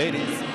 Ladies.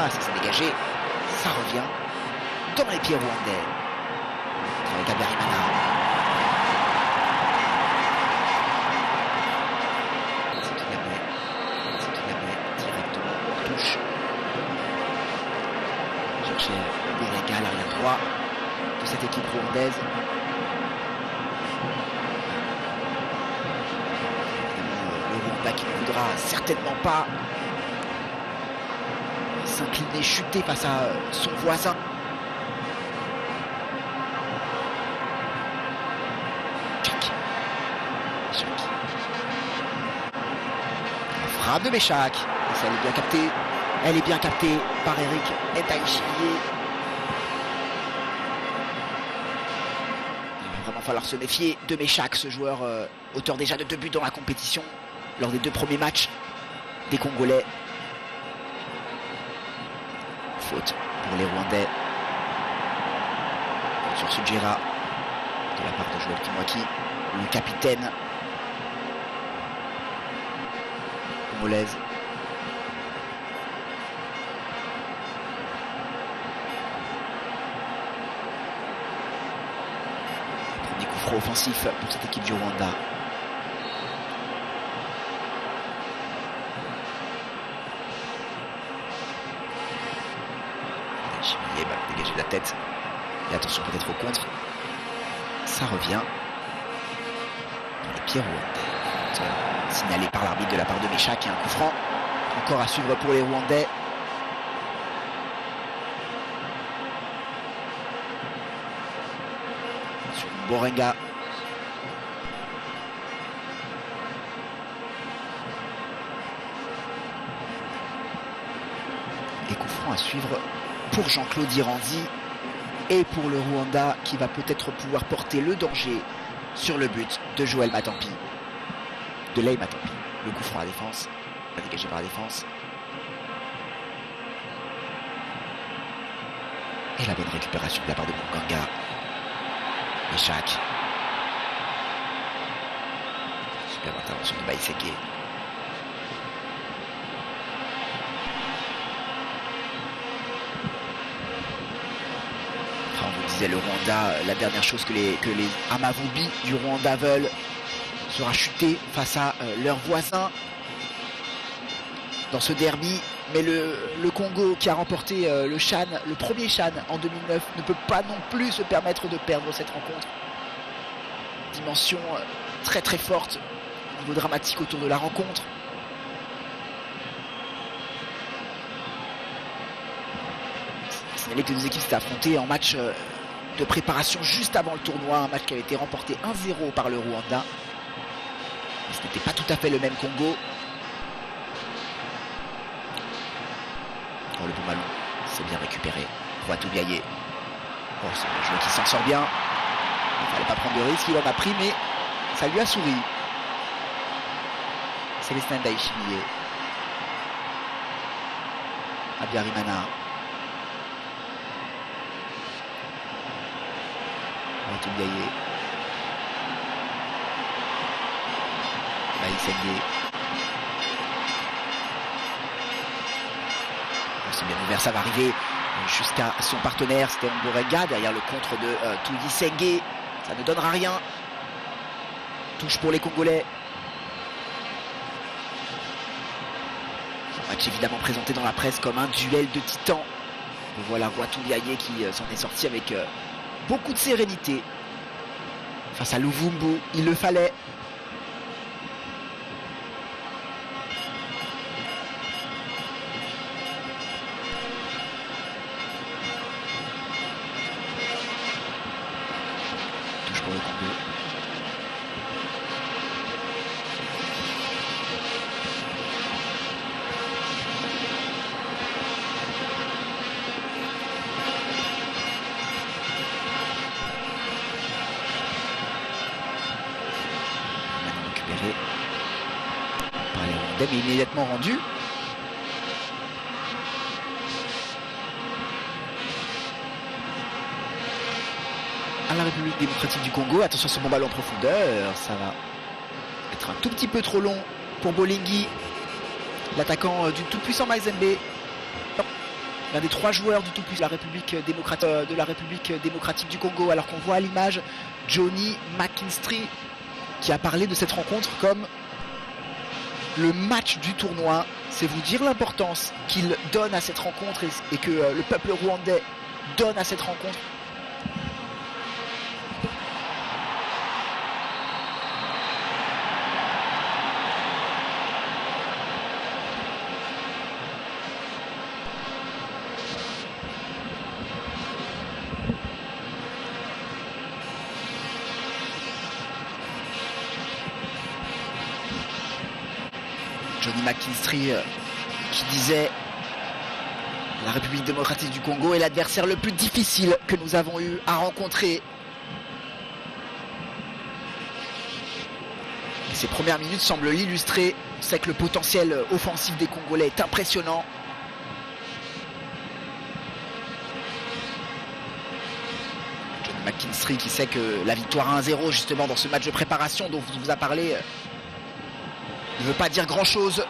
ça s'est dégagé. Ça revient dans les pieds rwandais. Avec Habyarimana. C'est qui la met directement en touche. Chercher Bourega, l'arrière droit de cette équipe rwandaise. Le Rwanda qui ne voudra certainement pas s'incliner, chuter face à son voisin. La frappe de Meshak. Et ça, elle est bien captée. Elle est bien captée par Eric Ndaïchilié. Il va vraiment falloir se méfier de Meshak, ce joueur auteur déjà de 2 buts dans la compétition lors des 2 premiers matchs des Congolais. Faute pour les Rwandais sur Sudjera de la part de Joël Kimwaki, le capitaine congolaise. Premier coup franc offensif pour cette équipe du Rwanda. Il va dégager de la tête. Et attention peut-être au contre. Ça revient dans les pieds rwandais. Signalé par l'arbitre de la part de Meshak et un coup franc. Encore à suivre pour les Rwandais. Sur Borenga. Et coup franc à suivre pour Jean-Claude Iranzi et pour le Rwanda qui va peut-être pouvoir porter le danger sur le but de Joël Matampi. De Lei Matampi. Le coup franc à la défense, dégagé par la défense. Et la bonne récupération de la part de Munganga. Meshak. Superbe intervention de Baïseke. Le Rwanda, la dernière chose que les Amavubi du Rwanda veulent sera chuter face à leurs voisins dans ce derby. Mais le Congo qui a remporté le Chan, le premier Chan en 2009, ne peut pas non plus se permettre de perdre cette rencontre. Dimension très très forte, niveau dramatique autour de la rencontre. Signalez que les 2 équipes s'étaient affrontées en match de préparation juste avant le tournoi, un match qui avait été remporté 1-0 par le Rwanda. Ce n'était pas tout à fait le même Congo. Oh, le bon ballon, c'est bien récupéré. Watubiaye. Oh, c'est un joueur qui s'en sort bien. Il ne fallait pas prendre de risque, il en a pris, mais ça lui a souri. Célestin Ndaïchilié. Habyarimana. Watubiaye. Baïseke. C'est bien ouvert, ça va arriver jusqu'à son partenaire, c'était Mborega, derrière le contre de Tuyi Senge. Ça ne donnera rien. Touche pour les Congolais. Un match évidemment présenté dans la presse comme un duel de titans. Voilà Watubiaye qui s'en est sorti avec beaucoup de sérénité face à Luvumbu. Il le fallait. Touche pour le Congo. Mais immédiatement rendu. À la République démocratique du Congo. Attention à ce bon ballon en profondeur. Ça va être un tout petit peu trop long pour Bolingui, l'attaquant du tout puissant Mazembe. l'un des 3 joueurs du tout-puissant de la République démocratique du Congo. Alors qu'on voit à l'image Johnny McKinstry qui a parlé de cette rencontre comme le match du tournoi. C'est vous dire l'importance qu'il donne à cette rencontre et que le peuple rwandais donne à cette rencontre. Johnny McKinstry qui disait: la République démocratique du Congo est l'adversaire le plus difficile que nous avons eu à rencontrer. Et ces premières minutes semblent l'illustrer. On sait que le potentiel offensif des Congolais est impressionnant. Johnny McKinstry qui sait que la victoire 1-0 justement dans ce match de préparation dont vous a parlé ne veut pas dire grand chose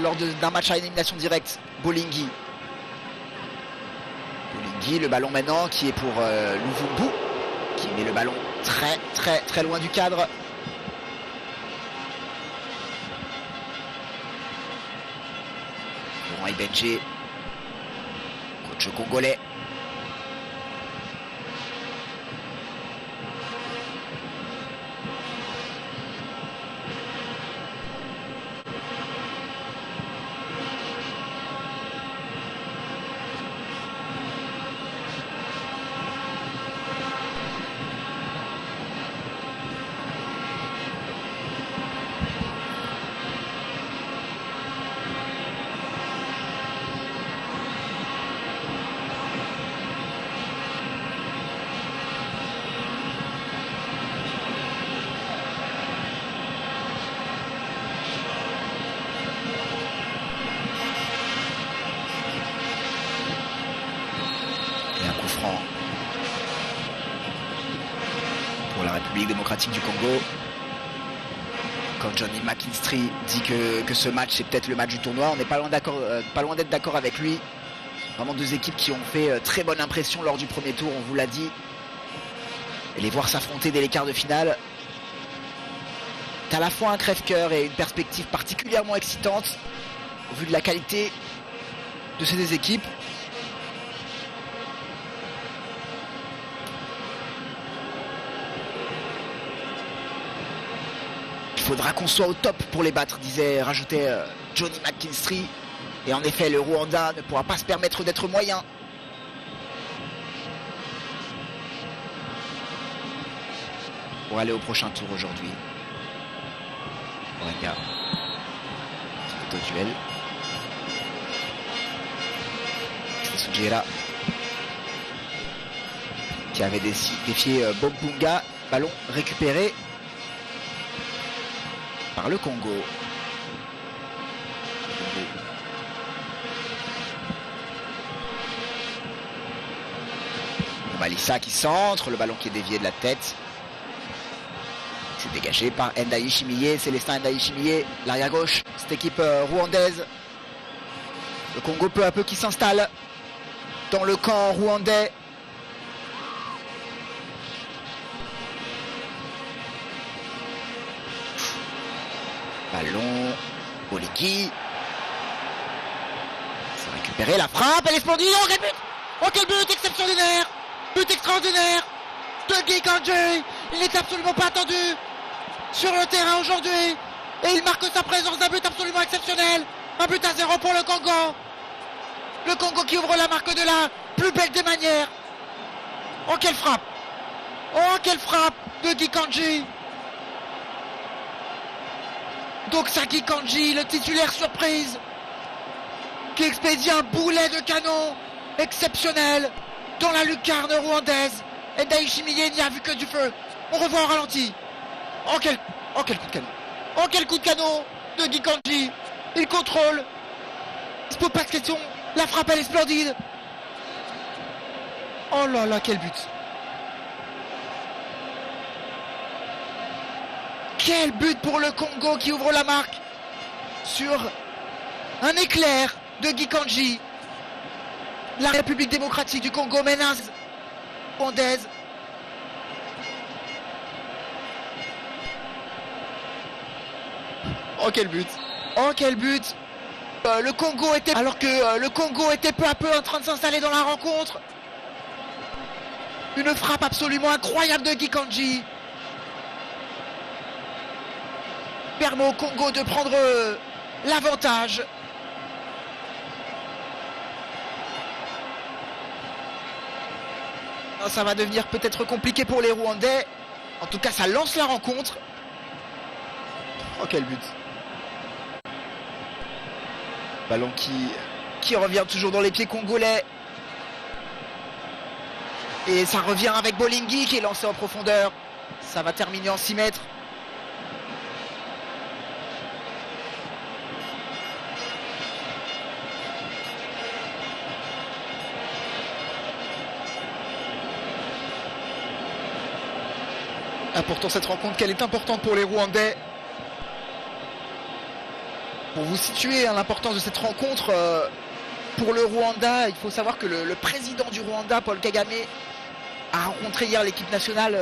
lors d'un match à élimination directe. Bolingui, le ballon maintenant qui est pour Luvumbu, qui met le ballon très loin du cadre. Laurent Ibenje, coach congolais. Pour la République démocratique du Congo. Quand Johnny McKinstry dit que ce match c'est peut-être le match du tournoi, on n'est pas loin d'être d'accord avec lui. Vraiment 2 équipes qui ont fait très bonne impression lors du premier tour, on vous l'a dit. Et les voir s'affronter dès les quarts de finale, c'est à la fois un crève-cœur et une perspective particulièrement excitante au vu de la qualité de ces 2 équipes. Il faudra qu'on soit au top pour les battre, rajoutait Johnny McKinstry. Et en effet, le Rwanda ne pourra pas se permettre d'être moyen. Pour aller au prochain tour aujourd'hui. Regarde. Petit duel. C'est Sujera qui avait défié Bob Bunga. Ballon récupéré par le Congo. Malissa qui centre, le ballon qui est dévié de la tête. C'est dégagé par Ndayi Chimiye, Célestin Ndayi Chimiye, l'arrière gauche, cette équipe rwandaise. Le Congo peu à peu qui s'installe dans le camp rwandais. Ballon, Bolingui. C'est récupéré, la frappe, elle est splendide. Oh quel but! Oh quel but exceptionnel! But extraordinaire de Guy Kandji. Il n'est absolument pas attendu sur le terrain aujourd'hui. Et il marque sa présence d'un but absolument exceptionnel. Un but à 0 pour le Congo. Le Congo qui ouvre la marque de la plus belle des manières. Oh quelle frappe! Oh quelle frappe de Guy Kandji. Donc c'est Guy Kandji, le titulaire surprise, qui expédie un boulet de canon exceptionnel dans la lucarne rwandaise. Et Ndayi Chimiye n'y a vu que du feu. On revoit au ralenti. Oh quel coup de canon. Oh quel coup de canon de Guy Kandji. Il contrôle. Il se pose pas de question. La frappe elle est splendide. Oh là là quel but. Quel but pour le Congo qui ouvre la marque sur un éclair de Guy Kandji. La République démocratique du Congo menace rwandaise. Oh quel but! Oh quel but! Le Congo était... Alors que le Congo était peu à peu en train de s'installer dans la rencontre. Une frappe absolument incroyable de Guy Kandji. Permet au Congo de prendre l'avantage. Ça va devenir peut-être compliqué pour les Rwandais. En tout cas, ça lance la rencontre. Oh, quel but! Ballon qui revient toujours dans les pieds congolais. Et ça revient avec Bolingui qui est lancé en profondeur. Ça va terminer en 6 mètres. Important cette rencontre, qu'elle est importante pour les Rwandais. Pour vous situer l'importance de cette rencontre, pour le Rwanda, il faut savoir que le président du Rwanda, Paul Kagame, a rencontré hier l'équipe nationale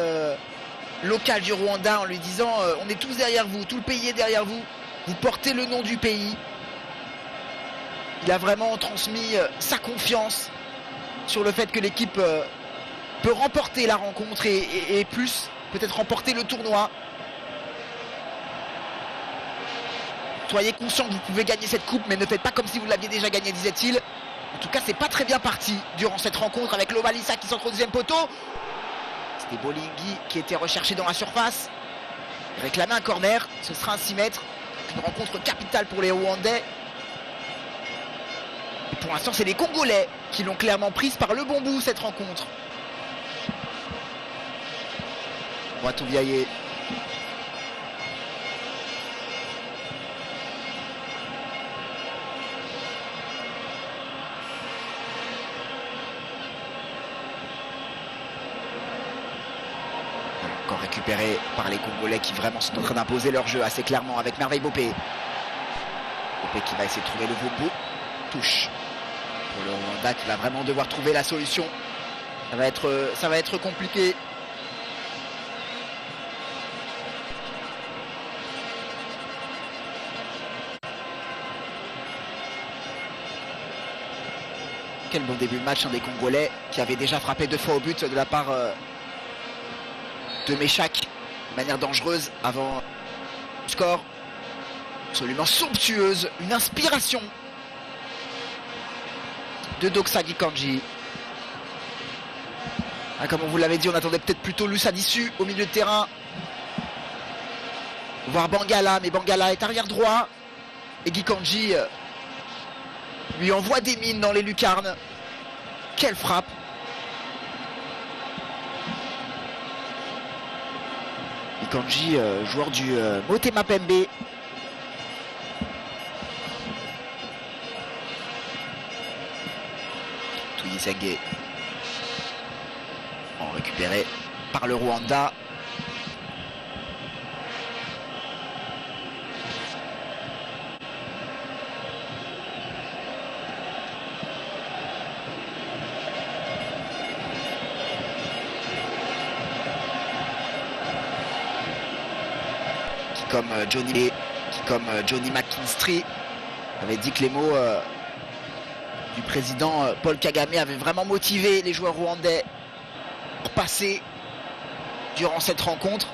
locale du Rwanda en lui disant on est tous derrière vous, tout le pays est derrière vous, vous portez le nom du pays. Il a vraiment transmis sa confiance sur le fait que l'équipe peut remporter la rencontre et plus, peut-être remporter le tournoi. Soyez conscient que vous pouvez gagner cette coupe, mais ne faites pas comme si vous l'aviez déjà gagnée, disait-il. En tout cas, c'est pas très bien parti durant cette rencontre avec Lomalisa qui s'entre au deuxième poteau. C'était Bolingui qui était recherché dans la surface. Il réclamait un corner, ce sera un 6 mètres. Une rencontre capitale pour les Rwandais. Et pour l'instant, c'est les Congolais qui l'ont clairement prise par le bon bout, cette rencontre. Ouattouviaye. Encore récupéré par les Congolais qui vraiment sont en train d'imposer leur jeu assez clairement avec Merveille Bopé. Bopé qui va essayer de trouver le beau bout. Touche pour le Rwanda qui va vraiment devoir trouver la solution. Ça va être compliqué. Quel bon début de match des Congolais qui avaient déjà frappé 2 fois au but de la part de Méchac de manière dangereuse avant le score. Absolument somptueuse, une inspiration de Doksa Gikanji. Comme on vous l'avait dit, on attendait peut-être plutôt Lusa Dissu au milieu de terrain, voire Bangala, mais Bangala est arrière droit et Gikanji lui envoie des mines dans les lucarnes. Quelle frappe! Gikanji, joueur du Motema Pembe. Tuyisenge. Récupéré par le Rwanda. Comme Johnny McKinstry avait dit que les mots du président Paul Kagame avaient vraiment motivé les joueurs rwandais pour passer durant cette rencontre.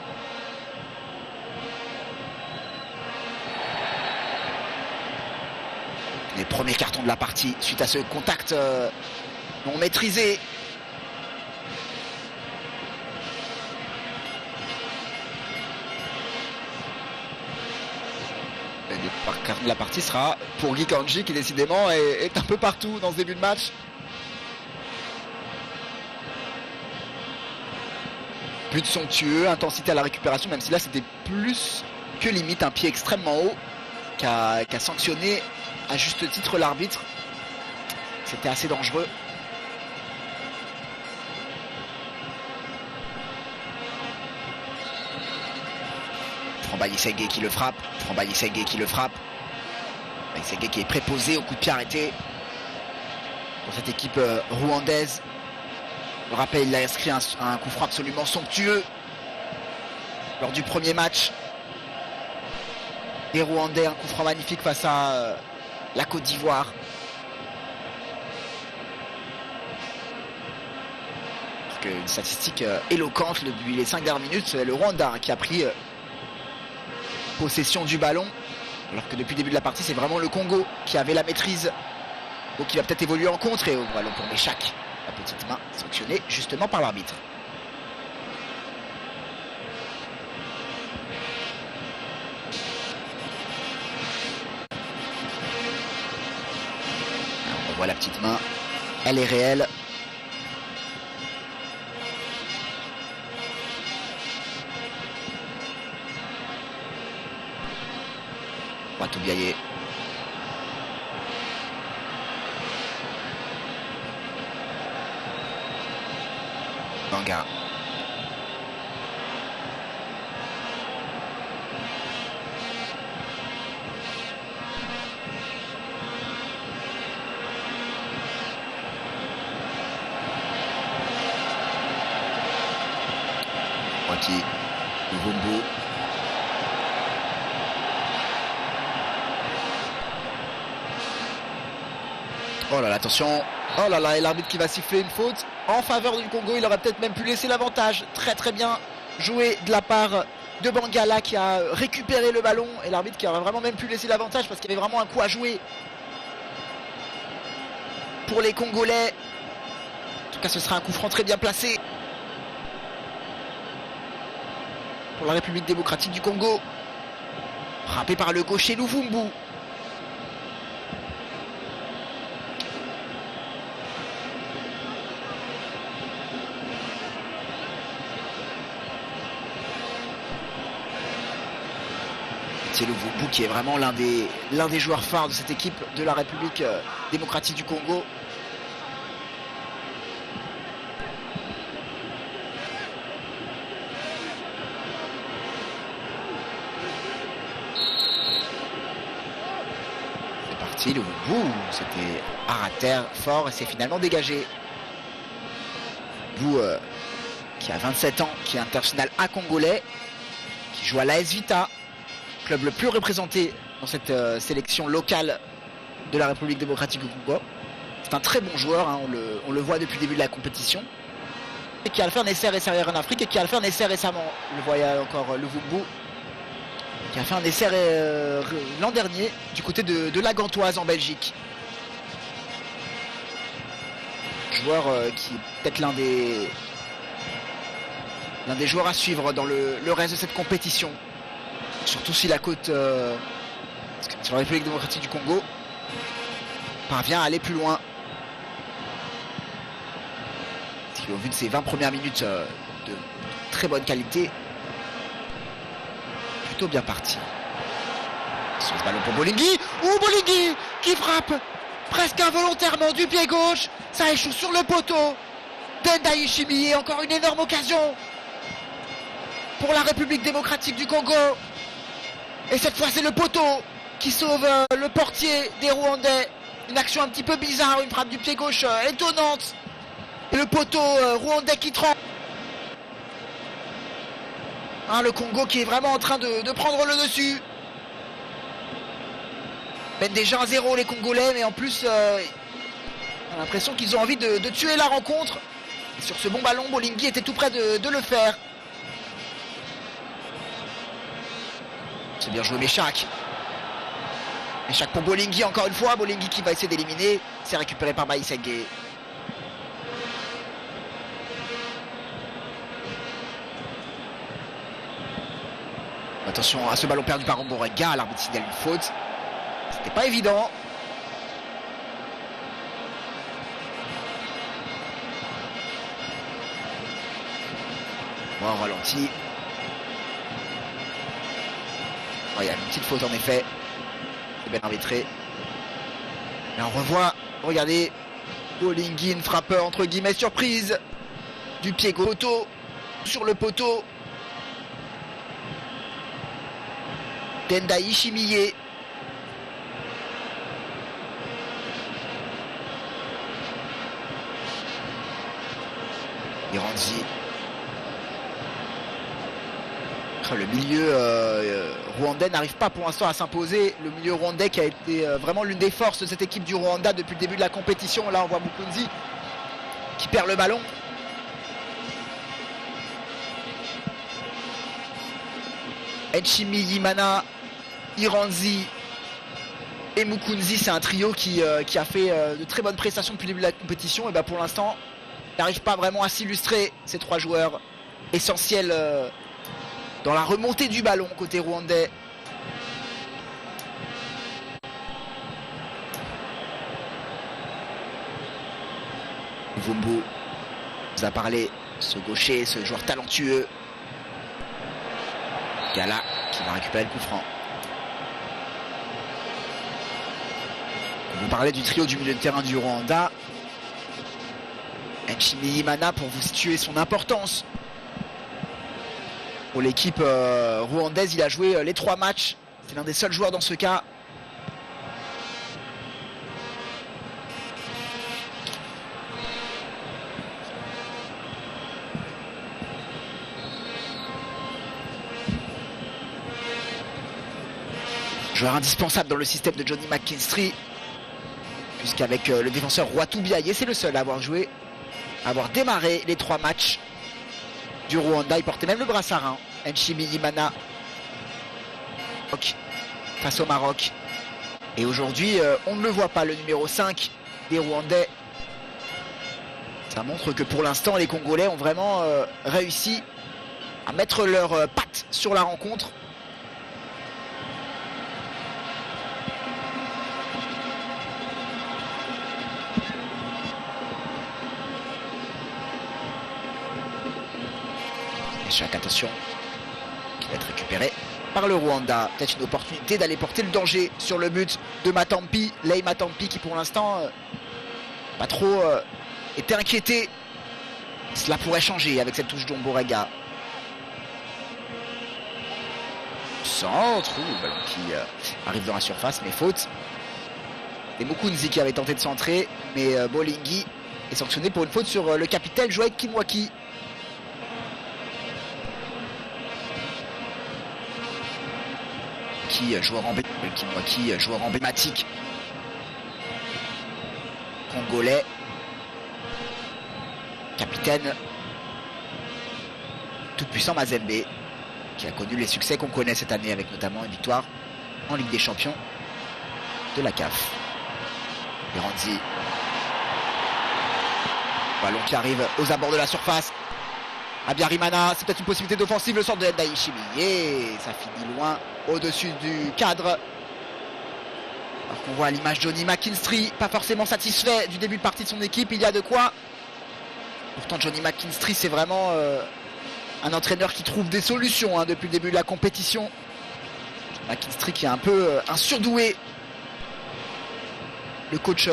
Les premiers cartons de la partie suite à ce contact non maîtrisé. De la partie sera pour Gikanji qui décidément est un peu partout dans ce début de match. But somptueux, intensité à la récupération, même si là c'était plus que limite un pied extrêmement haut qu'a sanctionné à juste titre l'arbitre. C'était assez dangereux. Bayisenge qui le frappe. Bayisenge qui le frappe. Bayisenge qui est préposé au coup de pied arrêté. pour cette équipe rwandaise. Je rappelle, il a inscrit un coup franc absolument somptueux lors du premier match des Rwandais, un coup franc magnifique face à la Côte d'Ivoire. Une statistique éloquente depuis les 5 dernières minutes, c'est le Rwanda qui a pris possession du ballon, alors que depuis le début de la partie c'est vraiment le Congo qui avait la maîtrise, donc il va peut-être évoluer en contre. Et au ballon pour Méchac, la petite main sanctionnée justement par l'arbitre. On voit la petite main, elle est réelle. Toubiaye. Banga. Waki. Luvumbu. Oh là là, attention. Oh là là, et l'arbitre qui va siffler une faute en faveur du Congo. Il aurait peut-être même pu laisser l'avantage. Très très bien joué de la part de Bangala qui a récupéré le ballon. Et l'arbitre qui aurait vraiment même pu laisser l'avantage parce qu'il y avait vraiment un coup à jouer pour les Congolais. En tout cas, ce sera un coup franc très bien placé pour la République démocratique du Congo. Frappé par le gaucher Luvumbu. C'est Luvumbu qui est vraiment l'un des joueurs phares de cette équipe de la République démocratique du Congo. C'est parti, Luvumbu, c'était à terre fort et c'est finalement dégagé. Luvumbu qui a 27 ans, qui est international à congolais, qui joue à l'AS Vita, club le plus représenté dans cette sélection locale de la République démocratique du Congo. C'est un très bon joueur, hein, on le voit depuis le début de la compétition. Et qui a le fait un essai récemment en Afrique et qui a le fait un essai récemment. On le voyait encore Luvumbu, qui a fait un essai l'an dernier du côté de la Gantoise en Belgique. Joueur qui est peut-être l'un des joueurs à suivre dans le reste de cette compétition. Surtout si la côte sur la République démocratique du Congo parvient à aller plus loin. Parce qu'au vu de ses 20 premières minutes de très bonne qualité, plutôt bien parti. Sur ce ballon pour Bolingui. Bolingui qui frappe presque involontairement du pied gauche. Ça échoue sur le poteau. Tendai Ishimiye, encore une énorme occasion pour la République démocratique du Congo. Et cette fois c'est le poteau qui sauve le portier des Rwandais. Une action un petit peu bizarre, une frappe du pied gauche étonnante. Et le poteau rwandais qui tremble. Hein, le Congo qui est vraiment en train de prendre le dessus. Mène déjà 1-0 les Congolais, mais en plus on a l'impression qu'ils ont envie de tuer la rencontre. Et sur ce bon ballon, Bolingui était tout près de le faire. C'est bien joué Méchac. Méchac pour Bolingui encore une fois. Bolingui qui va essayer d'éliminer. C'est récupéré par Baïsengue. Attention à ce ballon perdu par Omborenga. L'arbitre signale une faute. C'était pas évident. Bon, ralenti. Il y a une petite faute en effet. C'est bien arbitré. Et on revoit, regardez, Bolingui, une frappeur entre guillemets surprise du pied poteau sur le poteau. Tendai Ishimiye. Iranzi. Le milieu rwandais n'arrive pas pour l'instant à s'imposer. Le milieu rwandais qui a été vraiment l'une des forces de cette équipe du Rwanda depuis le début de la compétition. Là on voit Mukunzi qui perd le ballon. Enchimi, Yimana, Iranzi et Mukunzi, c'est un trio qui a fait de très bonnes prestations depuis le début de la compétition. Et ben pour l'instant, il n'arrive pas vraiment à s'illustrer, ces trois joueurs essentiels dans la remontée du ballon côté rwandais. Vumbu nous a parlé, ce gaucher, ce joueur talentueux. Gala qui va récupérer le coup franc. On vous parlait du trio du milieu de terrain du Rwanda. Enchimi Yimana, pour vous situer son importance. Pour l'équipe rwandaise, il a joué les 3 matchs. C'est l'un des seuls joueurs dans ce cas. Joueur indispensable dans le système de Johnny McKinstry. Puisqu'avec le défenseur Rwatu Biaye, c'est le seul à avoir joué, à avoir démarré les 3 matchs du Rwanda. Il portait même le brassard, hein. Enchimi Yimana face au Maroc. Et aujourd'hui, on ne le voit pas, le numéro 5 des Rwandais. Ça montre que pour l'instant, les Congolais ont vraiment réussi à mettre leurs pattes sur la rencontre. Chaque attention qui va être récupéré par le Rwanda. Peut-être une opportunité d'aller porter le danger sur le but de Matampi. Lei Matampi qui pour l'instant pas trop était inquiété. Cela pourrait changer avec cette touche d'Omborega. Centre, le ballon qui arrive dans la surface, mais faute. Et Mukunzi qui avait tenté de centrer, mais Bolingi est sanctionné pour une faute sur le capitaine Joël Kimwaki. Joueur emblématique congolais, capitaine tout puissant Mazembe, qui a connu les succès qu'on connaît cette année avec notamment une victoire en Ligue des Champions de la CAF. Iranzi, ballon qui arrive aux abords de la surface. Abiyarimana, c'est peut-être une possibilité d'offensive, le sort de Daishimi, et ça finit loin au-dessus du cadre. Alors qu'on voit à l'image Johnny McKinstry, pas forcément satisfait du début de partie de son équipe, il y a de quoi. Pourtant Johnny McKinstry, c'est vraiment un entraîneur qui trouve des solutions depuis le début de la compétition. McKinstry qui est un peu un surdoué. Le coach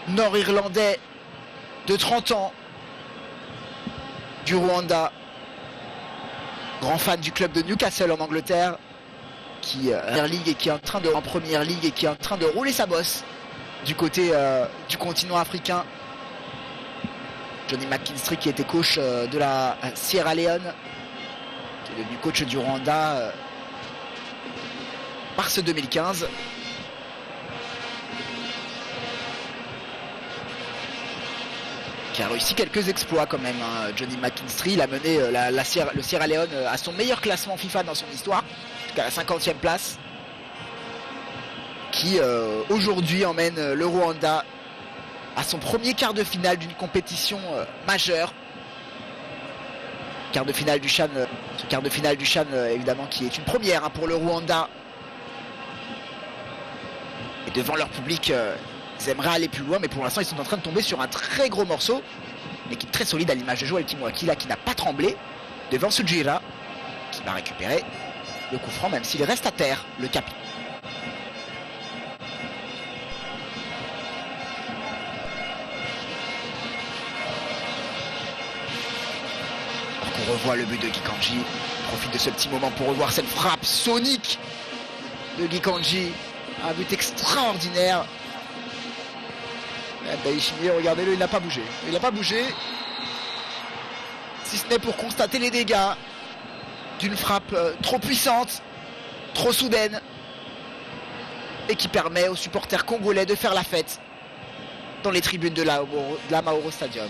nord-irlandais de 30 ans du Rwanda, grand fan du club de Newcastle en Angleterre, qui en première ligue et qui est en train de rouler sa bosse du côté du continent africain. Johnny McKinstry qui était coach de la Sierra Leone, qui est devenu coach du Rwanda mars 2015. Qui a réussi quelques exploits quand même, hein. Johnny McKinstry, il a mené le Sierra Leone à son meilleur classement FIFA dans son histoire, jusqu'à la 50e place, qui aujourd'hui emmène le Rwanda à son premier quart de finale d'une compétition majeure. Quart de finale du CHAN, ce quart de finale du CHAN évidemment qui est une première pour le Rwanda. Et devant leur public, ils aimeraient aller plus loin, mais pour l'instant ils sont en train de tomber sur un très gros morceau. Une équipe très solide à l'image de Joël Kimwaki là, qui n'a pas tremblé devant Sujira, qui va récupérer le coup franc même s'il reste à terre, le capitaine. Alors qu'on revoit le but de Gikanji, on profite de ce petit moment pour revoir cette frappe sonique de Gikanji, un but extraordinaire. Daishimi, regardez-le, il n'a pas bougé. Il n'a pas bougé. si ce n'est pour constater les dégâts d'une frappe trop puissante, trop soudaine, et qui permet aux supporters congolais de faire la fête dans les tribunes de la Mauro Stadium.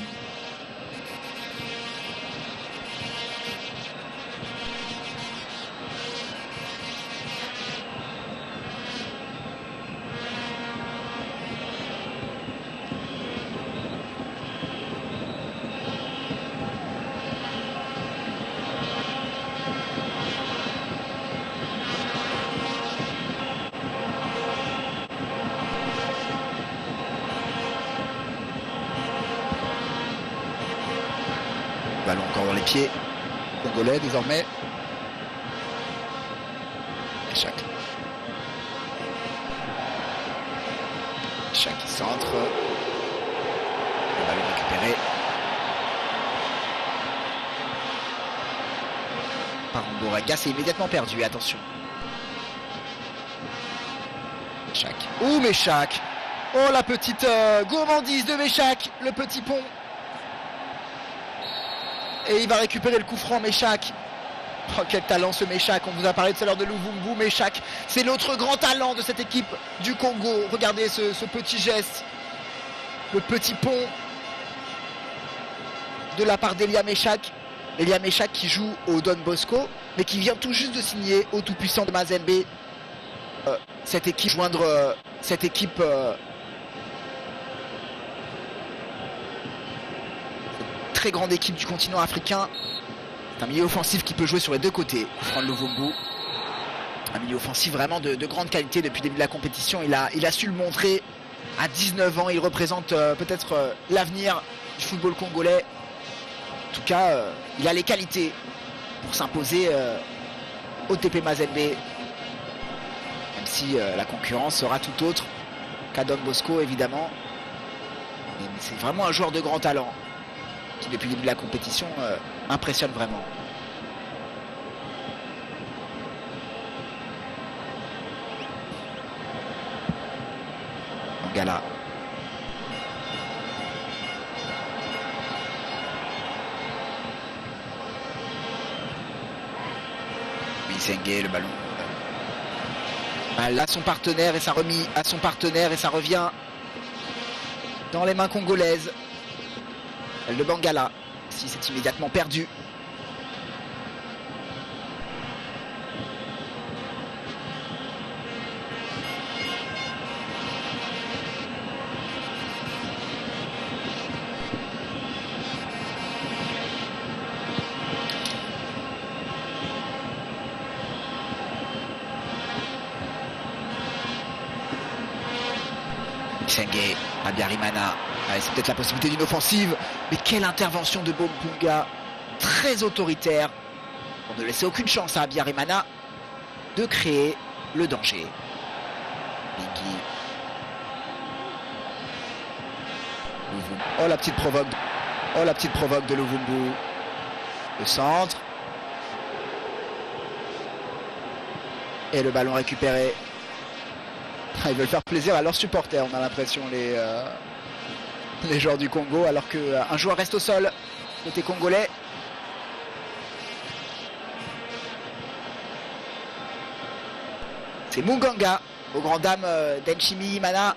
Ballon encore dans les pieds congolais désormais. Échec qui centre. Le ballon récupéré par Mbouraga, c'est immédiatement perdu, attention. Méchac. Ouh, Méchac. Oh, la petite gourmandise de Méchac, le petit pont. Et il va récupérer le coup franc, Méchac. Oh, quel talent ce Méchac. On vous a parlé tout à l'heure de Luvumbu. Méchac, c'est l'autre grand talent de cette équipe du Congo. Regardez ce petit geste. Le petit pont de la part d'Elia Méchac. Elia Méchac qui joue au Don Bosco, mais qui vient tout juste de signer au tout-puissant de Mazembe. Cette équipe joindre cette équipe très grande équipe du continent africain. C'est un milieu offensif qui peut jouer sur les deux côtés. Franck Luvumbu, un milieu offensif vraiment de grande qualité depuis le début de la compétition. Il a su le montrer à 19 ans. Il représente peut-être l'avenir du football congolais. En tout cas, il a les qualités pour s'imposer au TP Mazembe, même si la concurrence sera tout autre qu'à Don Bosco évidemment. Mais c'est vraiment un joueur de grand talent qui depuis le début de la compétition impressionne vraiment. Mangala. Bisengue, le ballon mal à son partenaire et ça remis à son partenaire et ça revient dans les mains congolaises. Le Bangala, si c'est immédiatement perdu. Sengue, Abiyarimana. C'est peut-être la possibilité d'une offensive, mais quelle intervention de Bompunga, très autoritaire, pour ne laisser aucune chance à Abiyarimana de créer le danger. Biggie. Oh la petite provoque de Luvumbu. Le centre. Et le ballon récupéré. Ils veulent faire plaisir à leurs supporters, on a l'impression, les joueurs du Congo, alors qu'un joueur reste au sol côté congolais. C'est Munganga, aux grandes dames d'Enchimi Imana,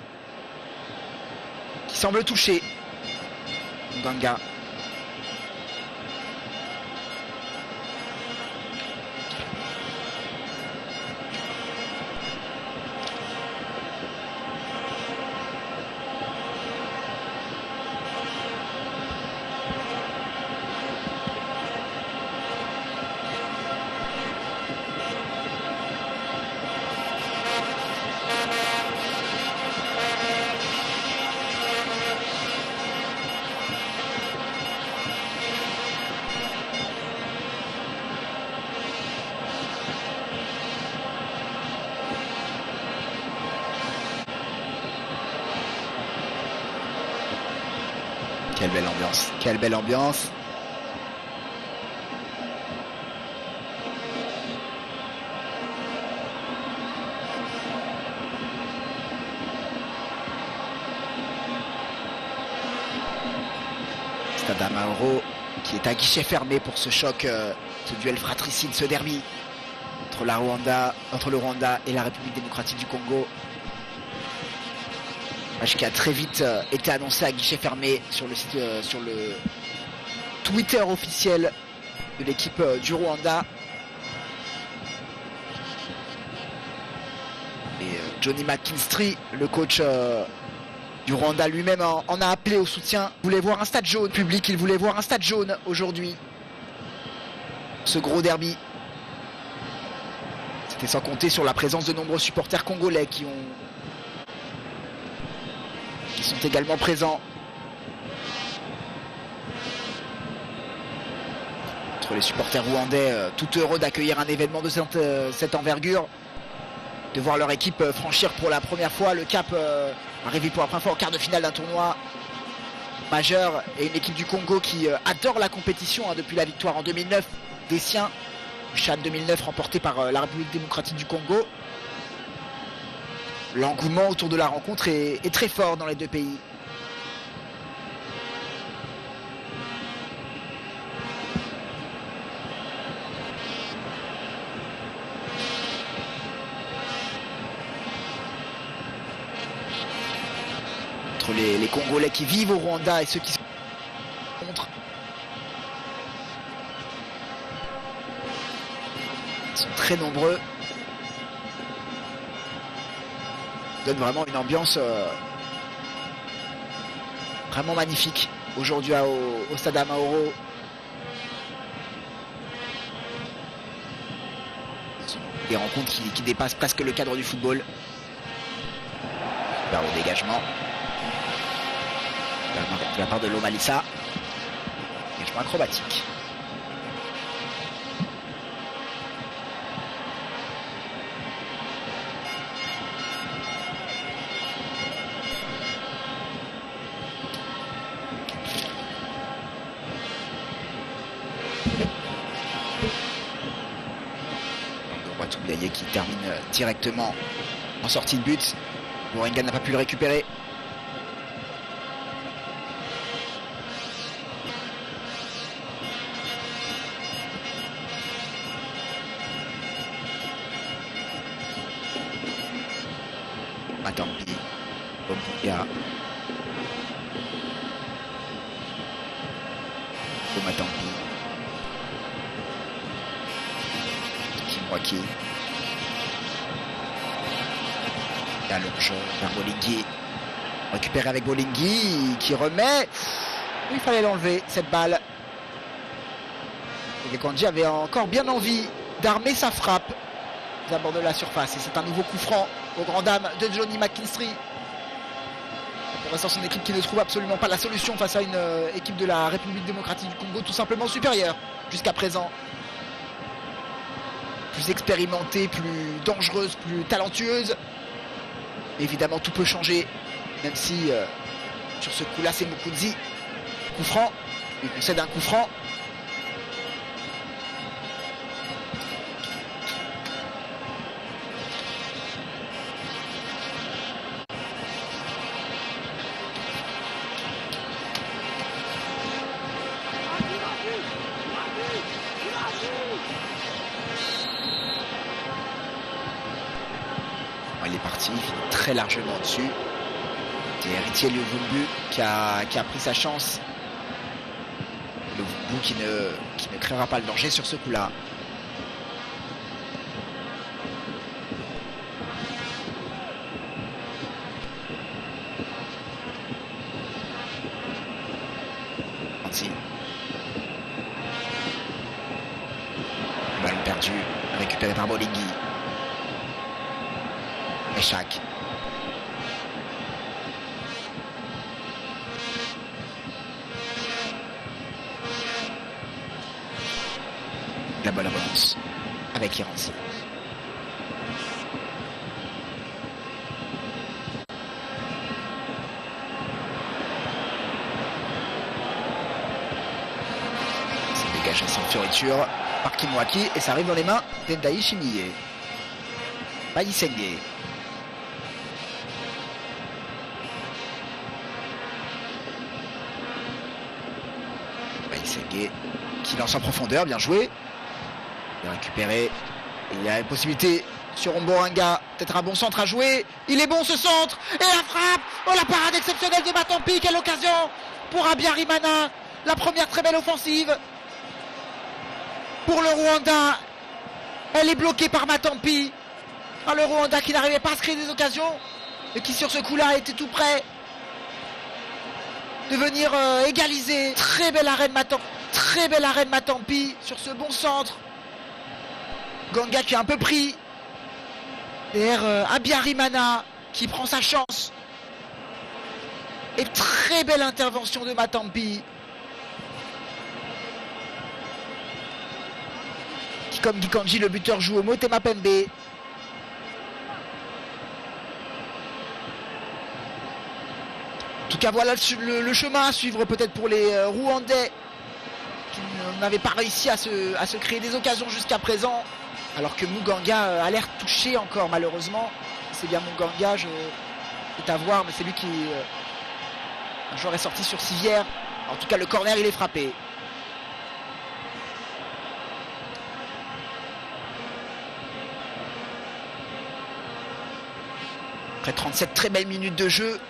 qui semble toucher. Munganga. Quelle belle ambiance, quelle belle ambiance. Stade Mauro qui est à guichet fermé pour ce choc, ce duel fratricide, ce derby entre le Rwanda et la République démocratique du Congo. Match qui a très vite été annoncé à guichet fermé sur le site, sur le Twitter officiel de l'équipe du Rwanda. Et Johnny McKinstry, le coach du Rwanda lui-même, en a appelé au soutien. Il voulait voir un stade jaune public, il voulait voir un stade jaune aujourd'hui. Ce gros derby. C'était sans compter sur la présence de nombreux supporters congolais qui sont également présents. Entre les supporters rwandais, tout heureux d'accueillir un événement de cette envergure, de voir leur équipe franchir pour la première fois le cap, arriver pour la première fois en quart de finale d'un tournoi majeur, et une équipe du Congo qui adore la compétition depuis la victoire en 2009 des siens, le Chan 2009 remporté par la République démocratique du Congo. L'engouement autour de la rencontre est très fort dans les deux pays. Entre les Congolais qui vivent au Rwanda et ceux qui se contre. Ils sont très nombreux. Donne vraiment une ambiance vraiment magnifique aujourd'hui au stade Amahoro. Des rencontres qui dépassent presque le cadre du football. Super au dégagement de la part de Lomalissa. Dégagement acrobatique. Qui termine directement en sortie de but. Boringa n'a pas pu le récupérer. Matampi, Bombouya, Matampi, Kimwaki. Allonge vers Bolingui, récupéré avec Bolingui qui remet. Il fallait l'enlever cette balle. Et Kandji avait encore bien envie d'armer sa frappe aux abords de la surface, et c'est un nouveau coup franc aux grandes dames de Johnny McKinstry. Pour l'instant, son équipe qui ne trouve absolument pas la solution face à une équipe de la République démocratique du Congo tout simplement supérieure jusqu'à présent, plus expérimentée, plus dangereuse, plus talentueuse. Évidemment, tout peut changer, même si sur ce coup-là, c'est Mukunzi. Coup franc, il concède un coup franc. Il est parti très largement dessus. C'est Héritier Luvumbu qui a pris sa chance. Luvumbu qui ne créera pas le danger sur ce coup-là. Ballon perdu, récupéré par Bolingui. Échec. La balle avance avec Iranzi. C'est dégagé sans fioriture par Kimwaki et ça arrive dans les mains d'Endai Shimiye. Bayisenge. Kisenge qui lance en profondeur, bien joué. Bien récupéré. Il y a une possibilité sur Omborenga, peut-être un bon centre à jouer. Il est bon ce centre. Et la frappe. Oh, la parade exceptionnelle de Matampi. Quelle occasion pour Habyarimana. La première très belle offensive pour le Rwanda. Elle est bloquée par Matampi. Ah, le Rwanda qui n'arrivait pas à se créer des occasions et qui sur ce coup-là était tout près de venir égaliser. Très belle arrêt de Matampi. Très belle arrêt de Matampi sur ce bon centre. Ganga qui est un peu pris. Derrière Habyarimana qui prend sa chance. Et très belle intervention de Matampi. Qui, comme dit Kanji, le buteur joue au Motema Pembe. En tout cas, voilà le chemin à suivre peut-être pour les Rwandais qui n'avaient pas réussi à se créer des occasions jusqu'à présent. Alors que Muganga a l'air touché encore, malheureusement. C'est bien Muganga, c'est à voir, mais c'est lui qui... un joueur est sorti sur civière. En tout cas, le corner, il est frappé. Après 37 très belles minutes de jeu.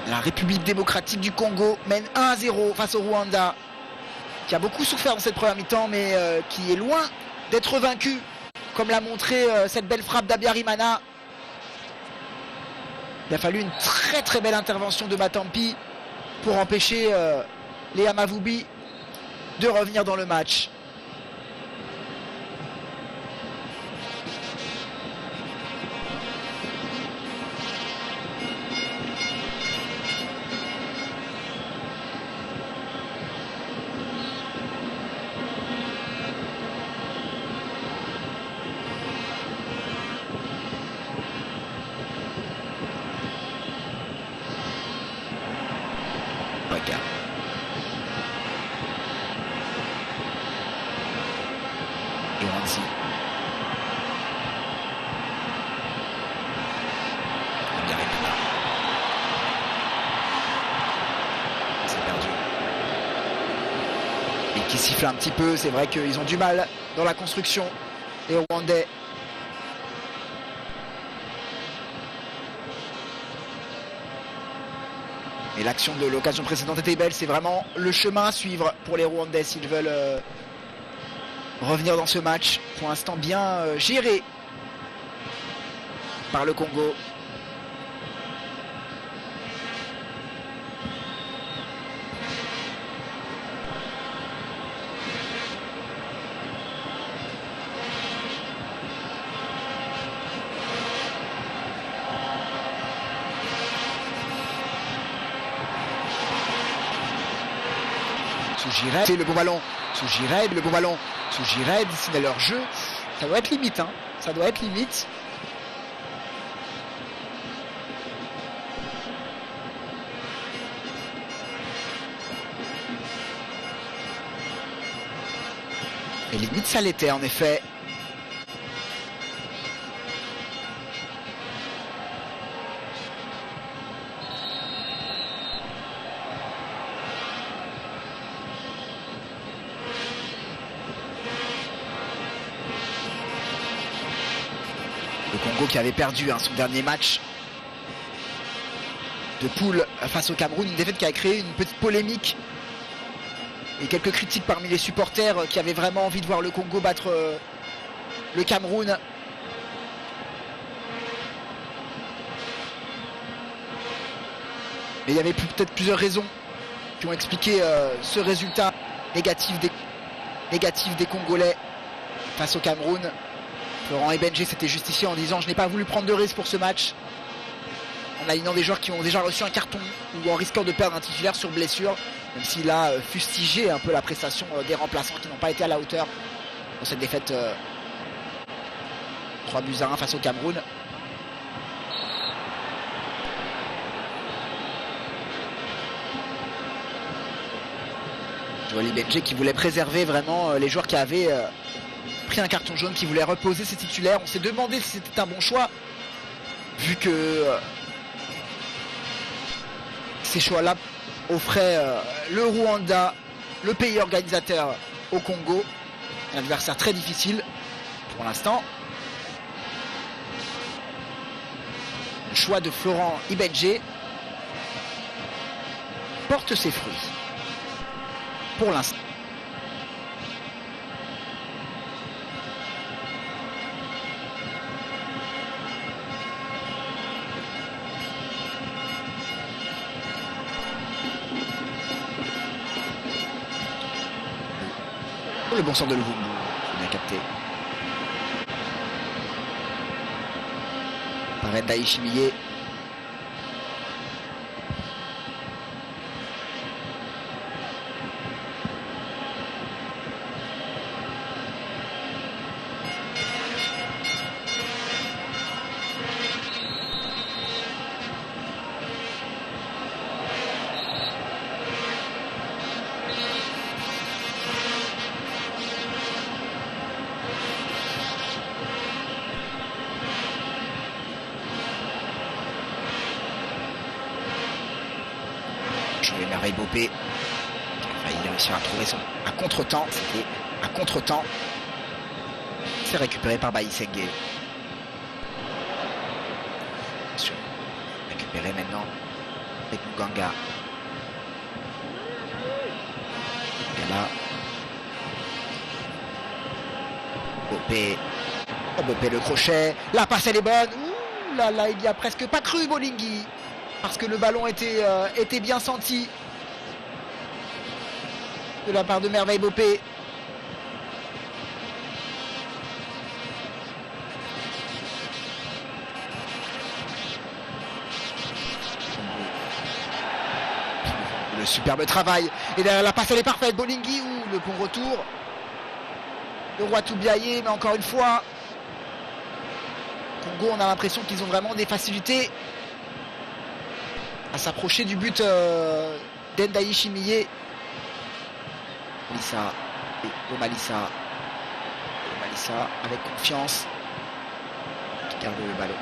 La République démocratique du Congo mène 1-0 face au Rwanda, qui a beaucoup souffert dans cette première mi-temps, mais qui est loin d'être vaincu, comme l'a montré cette belle frappe d'Habyarimana. Il a fallu une très très belle intervention de Matampi pour empêcher les Amavubi de revenir dans le match. Et Ranzi. C'est perdu. Et qui siffle un petit peu, c'est vrai qu'ils ont du mal dans la construction, les Rwandais. Et l'action de l'occasion précédente était belle, c'est vraiment le chemin à suivre pour les Rwandais s'ils veulent revenir dans ce match. Pour l'instant bien géré par le Congo. Soujired, c'est le bon ballon. Soujired, le bon ballon. Soujired, c'est leur jeu. Ça doit être limite, hein. Ça doit être limite. Et limite, ça l'était, en effet. Le Congo qui avait perdu son dernier match de poule face au Cameroun, une défaite qui a créé une petite polémique et quelques critiques parmi les supporters qui avaient vraiment envie de voir le Congo battre le Cameroun. Mais il y avait peut-être plusieurs raisons qui ont expliqué ce résultat négatif des Congolais face au Cameroun. Florent Ebenje s'était justifié en disant « Je n'ai pas voulu prendre de risque pour ce match » en alignant des joueurs qui ont déjà reçu un carton ou en risquant de perdre un titulaire sur blessure, même s'il a fustigé un peu la prestation des remplaçants qui n'ont pas été à la hauteur dans cette défaite 3-1 face au Cameroun. Joël Ebenje qui voulait préserver vraiment les joueurs qui avaient pris un carton jaune, qui voulait reposer ses titulaires. On s'est demandé si c'était un bon choix vu que ces choix-là offraient le Rwanda, le pays organisateur au Congo. Un adversaire très difficile pour l'instant. Le choix de Florent Ibenge porte ses fruits pour l'instant. Le bon sort de Luvumbu, bien capté. Par Enda Ishimiye. Merveille Bopé il a réussi à trouver un contre-temps. C'était un contre-temps. C'est récupéré par Baïsengue. Récupéré maintenant avec Muganga. Et là Bopé. Oh, Bopé le crochet. La passe elle est bonne. Ouh là là, il y a presque pas cru Bolingui. Parce que le ballon était bien senti de la part de Merveille Bopé. Le superbe travail. Et derrière la passe elle est parfaite. Bolingui ou le bon retour. Le roi Toubiaye, mais encore une fois, Congo, on a l'impression qu'ils ont vraiment des facilités à s'approcher du but d'Enda Ishimiye. Malissa et Omalissa. Omalissa avec confiance qui garde le ballon.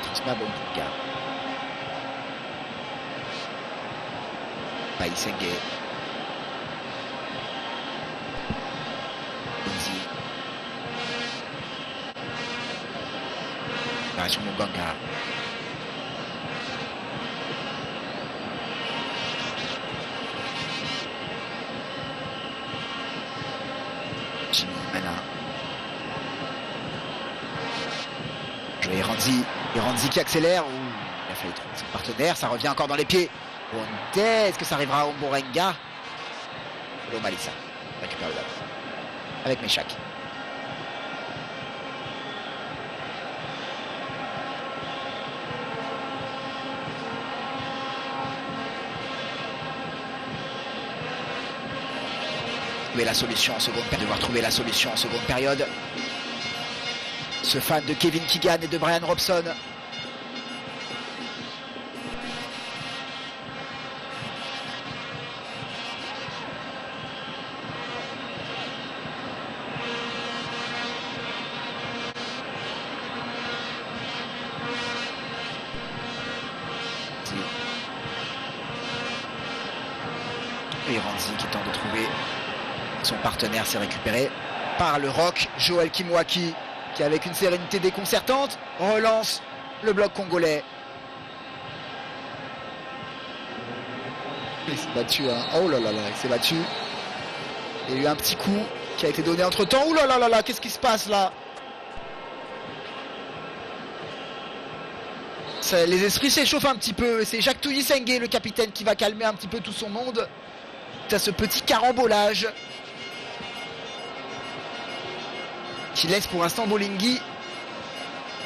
Transmet à Bonpunga. Baïsengue. Benzi. Opération Muganga. Iranzi qui accélère. Il a failli trouver son partenaire. Ça revient encore dans les pieds. Est-ce que ça arrivera au Morenga? Omalissa récupère le ballon avec Meshak. Trouver la solution en seconde période. Devoir trouver la solution en seconde période. Ce fan de Kevin Keegan et de Brian Robson. Et Ranzi qui tente de trouver son partenaire, s'est récupéré par le Rock Joël Kimwaki, qui avec une sérénité déconcertante relance le bloc congolais. Il s'est battu, hein. Oh là là là, il s'est battu. Il y a eu un petit coup qui a été donné entre temps. Ouh là là là là, qu'est-ce qui se passe là? Les esprits s'échauffent un petit peu. C'est Jacques Tuyisenge, le capitaine, qui va calmer un petit peu tout son monde. À ce petit carambolage qui laisse pour l'instant Bolingui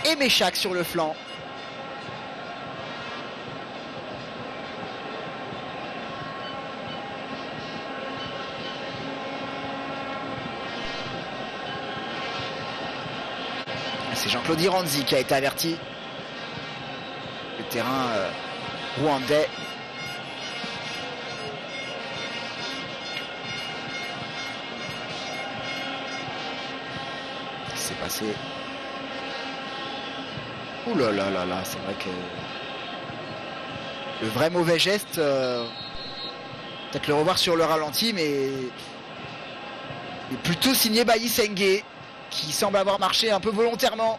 et Meshak sur le flanc. C'est Jean-Claude Iranzi qui a été averti. Le terrain rwandais. C'est passé. Ouh là là là là, c'est vrai que le vrai mauvais geste. Peut-être le revoir sur le ralenti, mais il est plutôt signé Bailly Sengue, qui semble avoir marché un peu volontairement.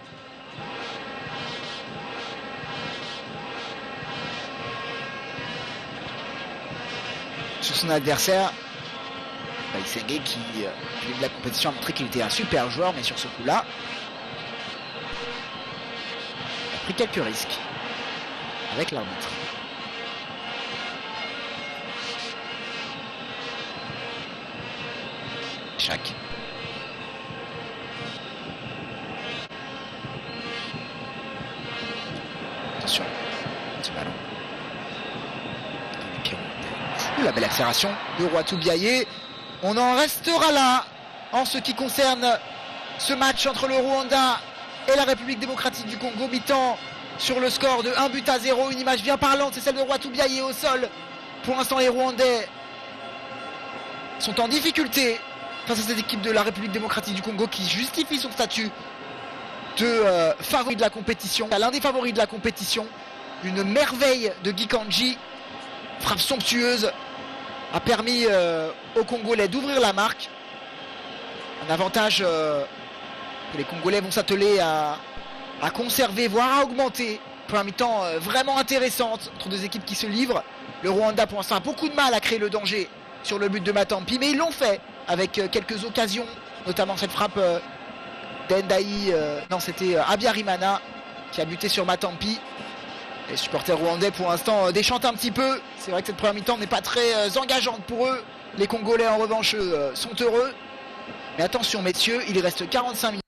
Sur son adversaire. Bailly Sengue qui, au début de la compétition, a montré qu'il était un super joueur, mais sur ce coup-là, il a pris quelques risques avec l'arbitre. Chaque. Attention, petit ballon. La belle accélération de Ruatu Biaye. On en restera là en ce qui concerne ce match entre le Rwanda et la République démocratique du Congo, mi-temps sur le score de 1-0. Une image bien parlante, c'est celle de Ruatu Biaye au sol. Pour l'instant, les Rwandais sont en difficulté face à cette équipe de la République démocratique du Congo qui justifie son statut de favori de la compétition. L'un des favoris de la compétition. Une merveille de Guy Kandji. Frappe somptueuse a permis aux Congolais d'ouvrir la marque. Un avantage que les Congolais vont s'atteler à conserver, voire à augmenter. Pour un mi-temps vraiment intéressante entre deux équipes qui se livrent. Le Rwanda pour l'instant a beaucoup de mal à créer le danger sur le but de Matampi, mais ils l'ont fait avec quelques occasions, notamment cette frappe d'Endaï, non c'était Abiyarimana qui a buté sur Matampi. Les supporters rwandais pour l'instant déchantent un petit peu. C'est vrai que cette première mi-temps n'est pas très engageante pour eux. Les Congolais en revanche sont heureux. Mais attention messieurs, il reste 45 minutes.